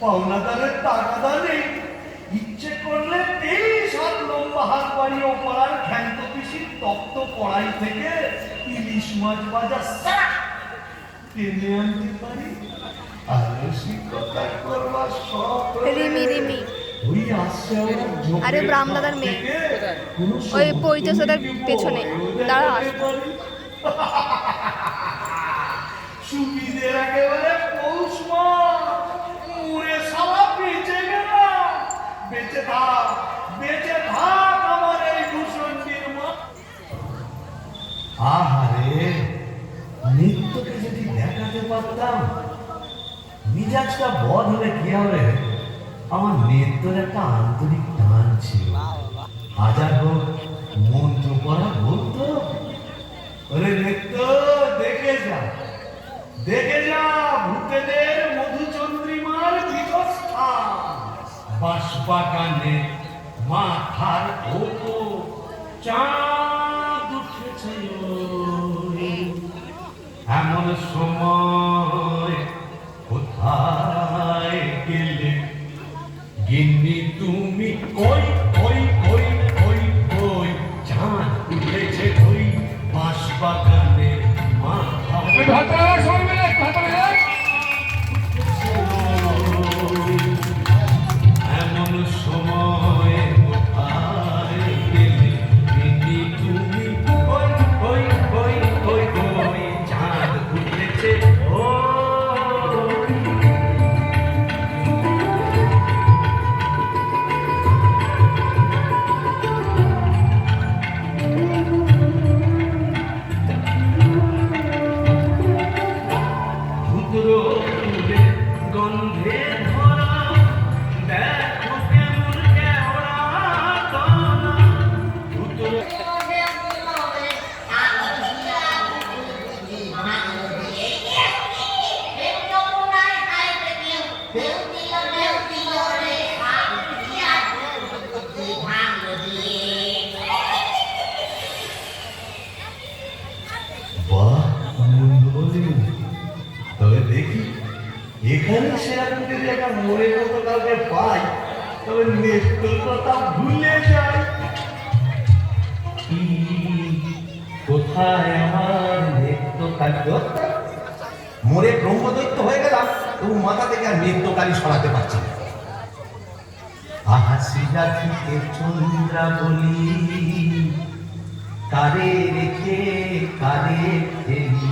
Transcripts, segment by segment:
পাওনাদারের টাকাটা নেই, ইচ্ছে করলে 23 হাত লম্বা হাত বাড়িয়ে পড়ার খ্যান্ত পিসির তপ্ত কড়াই থেকে ইলিশ মাছ ভাজা টেনে আনতে পারি। আরে ব্রাহ্মদাদার মেয়ে ওই পৈতেশ্বরের পেছনে দাঁড়া আসবো। সুবিধের একেবারে পৌষ মাস, মুড়ে সালা বেঁচে গেলাম। বেঁচে থাক, বেঁচে থাক আমার এই ভূষণটির মা। আহারে, নিত্যকে যদি দেখাতে পারতাম, মিজাজটা বদ হলে কি হবে? আমার নিত্যর একটা আন্তরিক টান ছিল। হাজার হোক মন্ত্র পড়া বলতো, ওরে নিত্য দেখে যা, দেখে যা ভূতেদের মধুচন্দ্রিমার পীঠস্থান। বাঁশবাগানে মাথার ওপর চাঁদ উঠেছে এমন সময় কোথায় গেলে গিন্নি তুমি? কই কই কই কই কই চাঁদ উঠেছে ওই বাঁশবাগানে মাথার এমন সময় কোথায় গেলে গিন্নি তুমি? কই কই কই কই কই চাঁদ উঠেছে ও। গন্ধে ধরা দেখো কেমন কেওড়া দানা। তবে দেখি এখানে সেরকম যদি একটা মোড়ের মতো কাউকে পাই, তবে নেত্রর কথা ভুলে যাই। কোথায় আমার নেত্রকালী? মোড়ে ব্রহ্মদৈত্য হয়ে গেলাম, তবু মাথা থেকে আর নেত্রকালী সরাতে পারছি না। আহা শিলা থেকে চন্দ্রা বলি কারে রেখে কারে ফেলি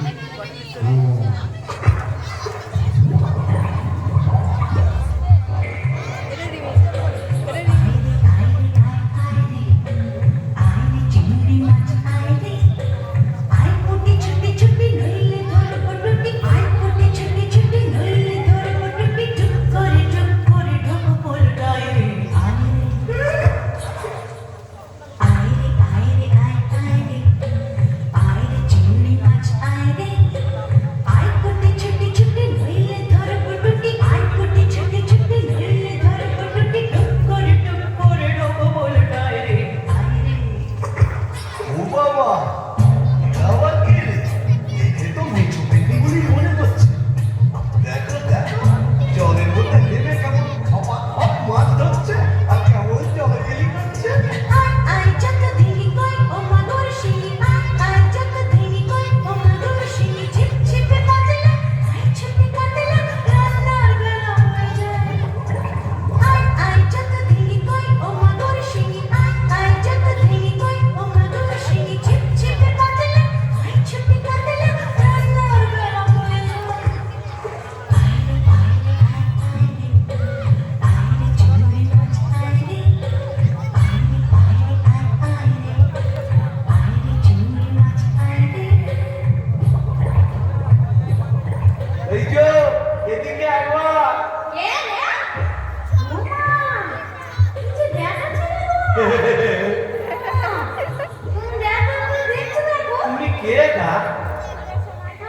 তুমি কে গা?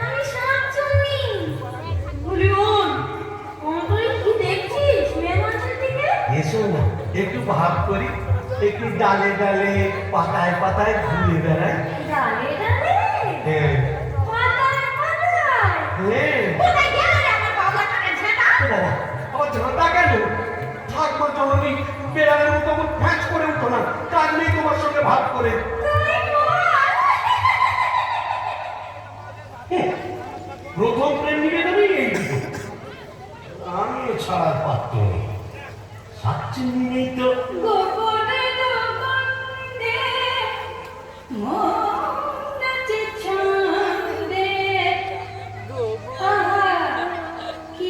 আমি শাকচুন্নি। বলিউন, তুই কি দেখছিস মেয়েমাছের দিকে? এসো না একটু ভাব করি, একটু ডালে ডালে পাতায় পাতায় ঘুরে বেড়াই। ডালে ডালে? হ্যাঁ পাতায় পাতায়? হ্যাঁ। কোথায় গেল রে আমার বাবলাটাকে ঝেঁটা? ও বাবা, আমার ঝাঁটা কেন? থাকবো জননী, বেড়ালের মতো আমার ফ্যাঁচ করে উঠো না, কাজ নেই তোমার সঙ্গে ভাব করে। প্রথম প্রেম নিবেদনই এইটুকু, আমিও ছাড়ার পাত্র নেই। শাকচুন্নি নেই তো? গোপনে গোপনে মন নাচে ছন্দে, আহা কি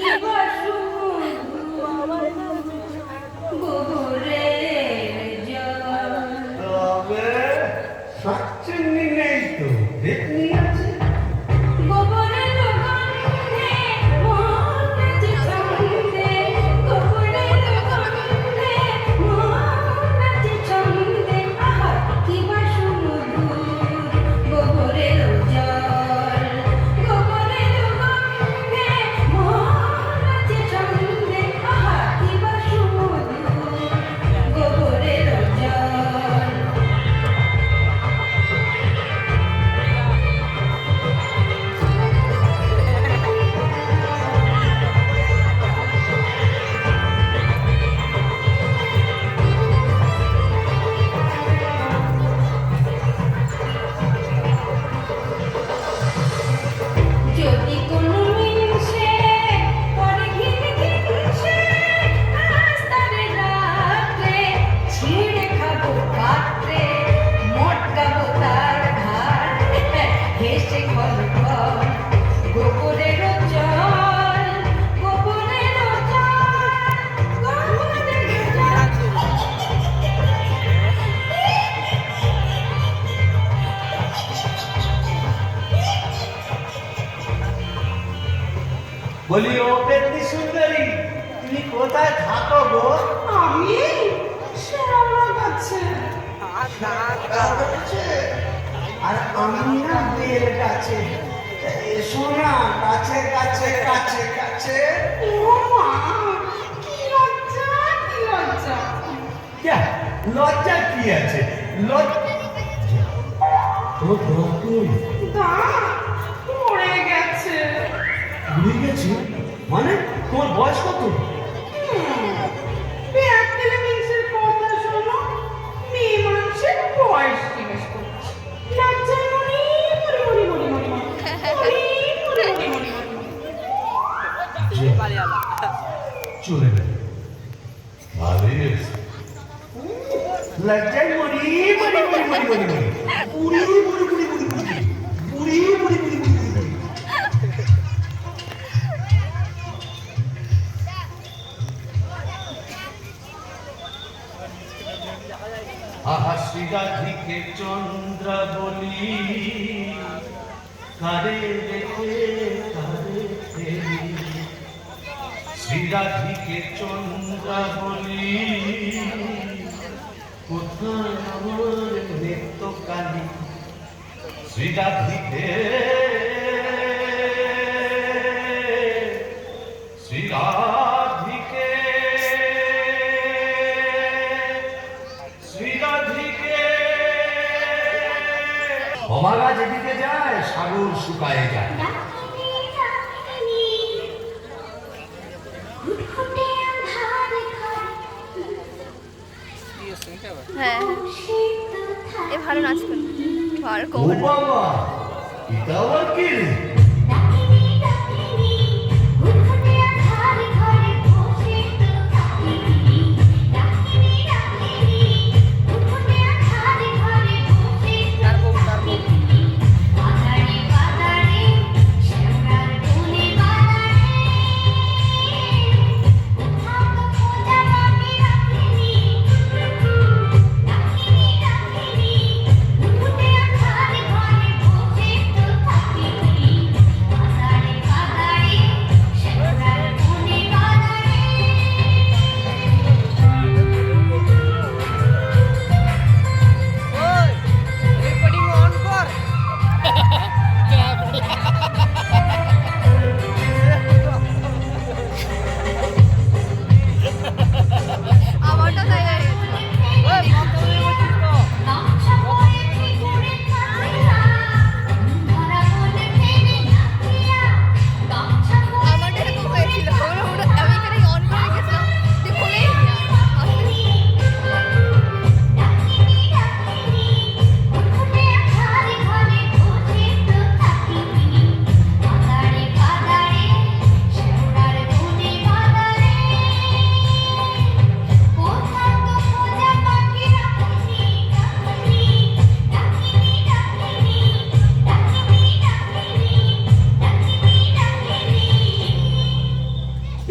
গোবরের জল। তবে শাকচুন্নি নেই তো, দেখনি আছে। গোবরে গন্ধে মন নাচে ছন্দে, গোবরে গন্ধে মন নাচে ছন্দে, আহা কি সুমধুর গোবরের জল। গোবরে গন্ধে মন নাচে ছন্দে, আহা কি সুমধুর গোবরের জল। যদি কোনো মিনসে পরে ঘিনঘিনসে আস্তারে রাতে ছিঁড়ে খাবো পাত্রে, মটকাবো তার ঘাট হেসে খলখল গোবরের জল। গোবরের জল, গোবরের জল। বলি ও পেতনি সুন্দরী, তুমি কোথায় থাকো গো? আমি শ্যাওড়া গাছে। আর আমি না বেল গাছে। এসো না কাছে কাছে কাছে কাছে। ও মা, কি লজ্জা, কি লজ্জা। ক্যা, লজ্জা কি আছে? লজ্জা ও তুই দাঁত পড়ে গেছে। ভুলে গেছি মানে? তোমার বয়স কত? পেঁয়াজ তেলে মিক্সের কথা শোনো, মেয়ে মানুষের বয়স জিজ্ঞেস করছি। লজ্জায় মরি মরি মরি মরি মরি মরি মরি মরি মরি মরি মরি। চলে গেল, ভালোই হয়েছে। লজ্জায় মরি মরি মরি মরি মরি মরি। বুড়ি বুড়ি বুড়ি বুড়ি বুড়ি বুড়ি বুড়ি বুড়ি বুড়ি বুড়ি। আহা শ্রীরাধিকে চন্দ্র বলি কারে রেখে কারে ফেলি, শ্রীরাধিকে চন্দ্র বলি কোথায় আমার নিত্য কালী, শ্রীরাধিকে শ্রীরাধিকে শ্রীরাধিকে। অমারা যেদিকে যায় সাগর শুকায় যায়। হ্যাঁ এ ভালো নাচ করে আর ও কোমর বাবা, এটা আবার কি রে? আমারটা তাই হয়ে গেছে। আমারটা এরকম হয়েছিল, আমি এখানে অন করে রেখেছিলাম দিয়ে খুলেই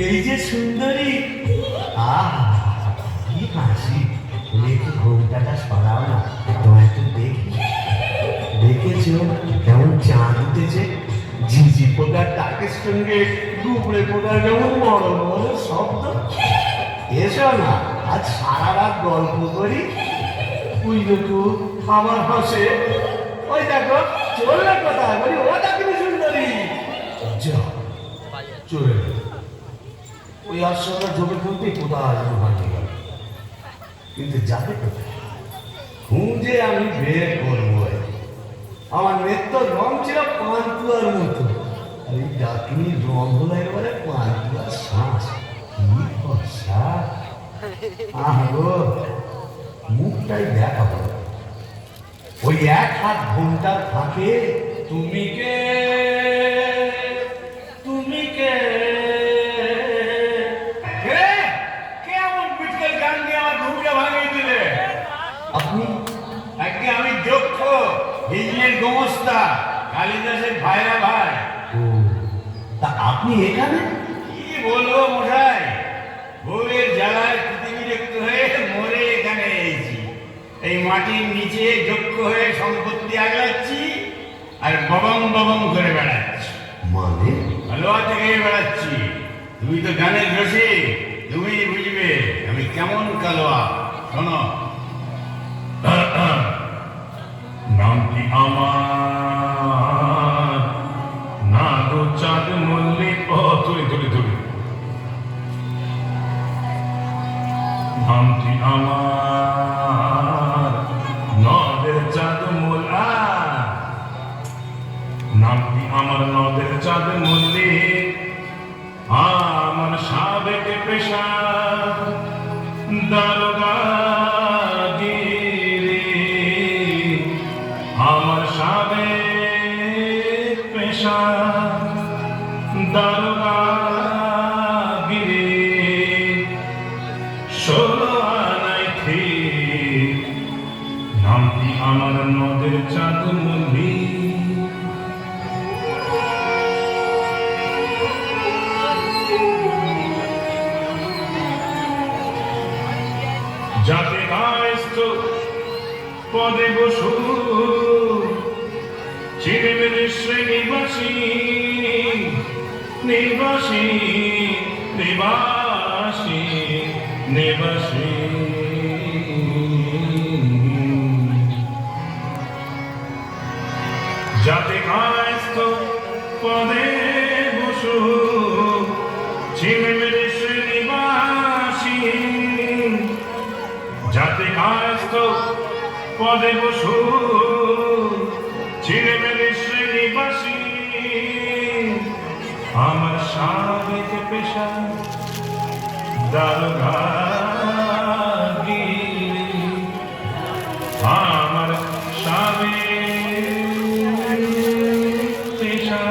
এই যে সুন্দরী, আহ কি হাসি, তুমি একটু ঘোমটাটা সরাও না, তোমায় একটু দেখি। দেখেছো কেমন চাঁদ উঠেছে, ঝিঝি পোকার ডাকের সঙ্গে গুবড়ে পোকার কেমন বড় বড় শব্দ। এসো না আজ সারা রাত গল্প করি। ওই দেখো আমার হাসে, ওই দেখো চললে কোথায়, বলি ও ডাকিনি সুন্দরী, যা চলে গেল। ওই আশ্রমটা ঢোকে খুলতেই কোথায় হারিয়ে গেল, কিন্তু যাবে কোথায় খুঁজে আমি বের করবো। আমার নেত্য রং ছিল পান্তুয়ার মতো, ওই ডাকিনির রং হলো এবারে পান্তুয়ার শ্বাস। কি ভরসা, আহো মুখটাই দেখাবো। ওই এক হাত ঘন্টার ফাঁকে তুমি কে তুমি কে আপনি? আমি দক্ষ হিজলের গোমস্তা কালিদাসের ভাইরা ভাই। ও তা আপনি এখানে? কি বলবো মশাই, বউয়ের জ্বালায় পৃথিবীরক্ত হয়ে মরে এখানে এসেছি। এই মাটির নিচে দক্ষ হয়ে সম্পত্তি আগলাচ্ছি আর ববম ববম করে বেড়াচ্ছি। মানে হালুয়া থেকে বেড়াচ্ছি। তুমি তো গানের রসিক, তুমি বুঝবে আমি কেমন কালোয়া। শোনো, নামটি আমার নাগো চাঁদ মল্লিক। ও তুলি তুলি তুলি। নামটি আমার নদের চাঁদ মোল্লা, নামটি আমার নদের চাঁদ মল্লিক। আমার সাবেক পেশা দারোগাগিরি, আমার সাবেক পেশা দারোগাগিরি। 16 আনায় ঠিক নামটি আমার নদের চাঁদ মল্লি যাতে কায়স্থ পদে বসু চিরমেরে শ্রেণীবাসী নিবাসী নিবাসী নিবাসী যাতে কায়স্থ পদে বসু চিরমেরে শ্রেণীবাসী যাতে কায়স্থ পদে বসু চিরমেরে শ্রেণীবাসী আমার স্বাভাবিক পেশা দারোগাগিরি আমার স্বাভাবিক পেশা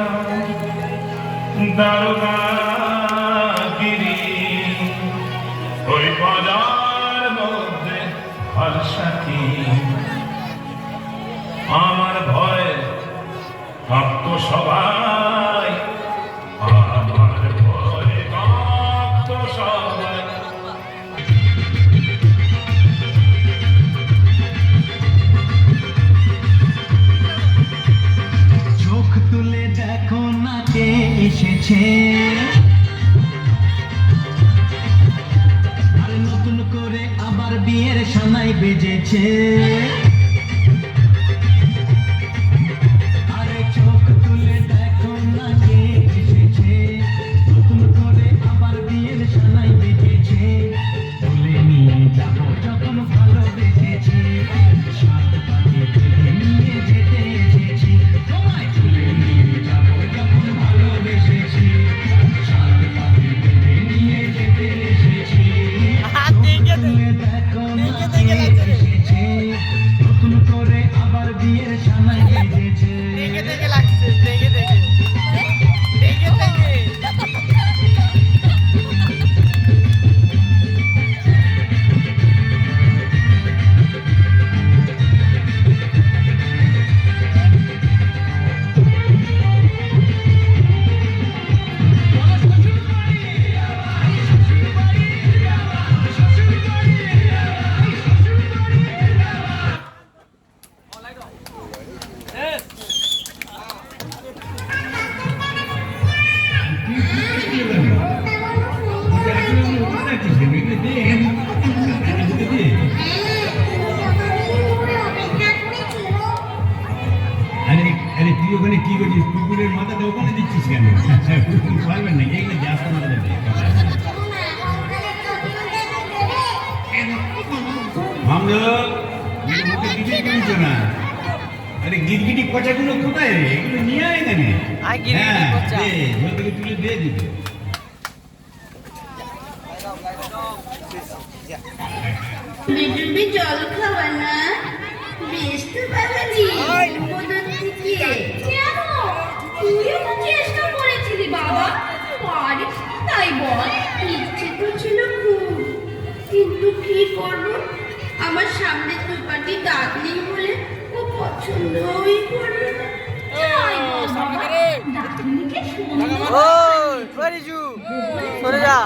দারোগাগিরি ওই বাজার মধ্যে সাথী আমার ভয় ভক্ত সবাই আমার ভয় ভক্ত সবাই চোখ তুলে দেখো না কে এসেছে আর নতুন করে আবার বিয়ের সানাই বেজেছে আরে চোখ তুলে দেখো না কে এসেছে নতুন করে আবার বিয়ের সানাই বেজেছে তুলে নিয়ে যাবো যখন ভালোবেসেছি সাত পাখি তুলে নিয়ে যেতে এসেছি তোমায় তুলে নিয়ে যাবো যখন ভালোবেসেছি সাত পাখি তুলে নিয়ে যেতে এসেছি তুলে দেখো না কে এসেছে নতুন করে আবার বিয়ের সানাই বেজেছে আরে তুই ওখানে কি করছিস? কুকুরের মাথাটা ওখানে দিচ্ছিস কেন? কুকুর পারবেন না, এগুলো গ্যাস মাথাটা দেয়। মুখে কিছুই কিনছো না। আরে গিরগিটি পচাগুলো কোথায় রে? এগুলো নিয়ে আয় এখানে। হ্যাঁ, দে, ওখান থেকে তুলে দিয়ে দিবে। বিটুলবি জল খাওয়া না বেশ তো বাবাজি কেন তুইও তো চেষ্টা করেছিলি বাবা পারিস তাই বল ইচ্ছে তো ছিল খুব কিন্তু কি করব আমার সামনে দুই পাটি দাঁত নেই বলে ও পছন্দই করবে না তাই বাবা দাঁতনিকে সরে যা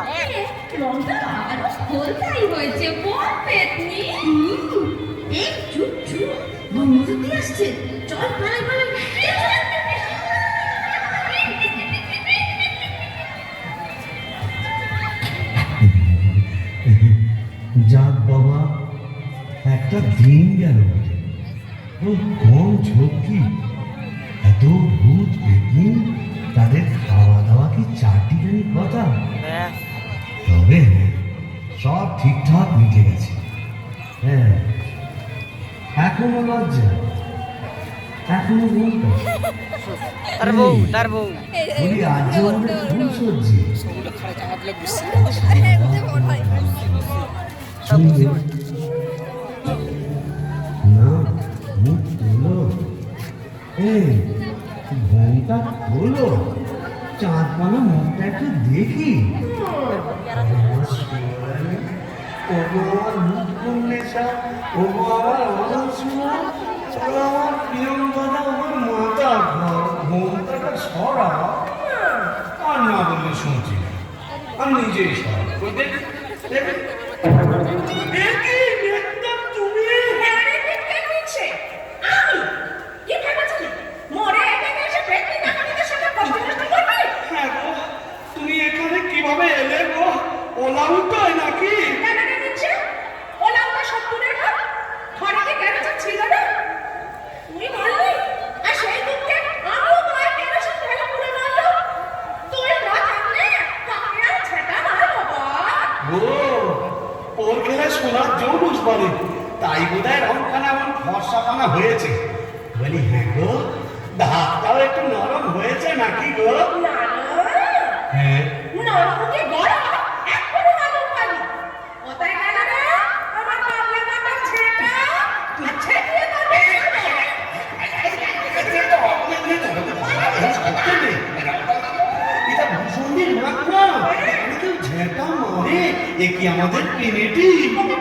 রংটা আরো হলতাই হয়েছে বল পেতনি এই চুপ চুপ বন্ধুটি আসছে চল পালাই পালাই যাক বাবা একটা দিন গেল ও কম ঝক্কি এত ভূত পেতনি তাদের খাওয়া দাওয়া কি চারটিখানি কথা তবে সব ঠিকঠাক মিটে গেছে হ্যাঁ এখনো লজ্জা এখনো বলতো তার বউ বলি আজ আমাদের ফুল সজ্জি না মুখ তোলো এই ঘুমটা খোলো চাঁদ পানা মুখটা একটু দেখি ওগো আমার মুখ নেশা ওগো আমার অনসুয়া আমার প্রিয়ঙ্গদা আমার মাথা ঘুমটাটা সরা আর না বললে শুনছি না। আর নিজেই সরা দেখ দেখ দেখি নেতা তুমি আরে কে নিচ্ছে আমি কি ভেবেছিলি মরে এখানে এসে পেটে ডাকাতের সাথে কষ্ট করবে হ্যাঁ গো, তুমি এখানে কিভাবে এলে গো? ওলা উঠোয় নাকি? কেন নিচ্ছে ওলা ওটা সত্তরের ঘর ঘরে কি গ্যারেজ ছিল না তুই মরলি আর সেই দুঃখে আমিও তোর কেরোসিন ঢেলে পুড়ে মারলো তুই না থাকলে কাকে আর ছেটা মার বাবা ও ওর খেলে সোনার জোর বুঝবারে, তাই বোধহয় রংখানা এমন ফর্সাখানা হয়েছে। বলি হ্যাঁ গো, ধাপটাও একটু নরম হয়েছে নাকি গো? না হ্যাঁ নরমুখে গরম এক্ষুনি মালুম পালি কোথায় গেল রে আমার বাবলা কাটার ছেটা আচ্ছা দিয়ে তবে এটা ভূষণের নাক না, এখানে কেউ ঝেঁটা মারে, এ কি আমাদের পেনেটি? তোকে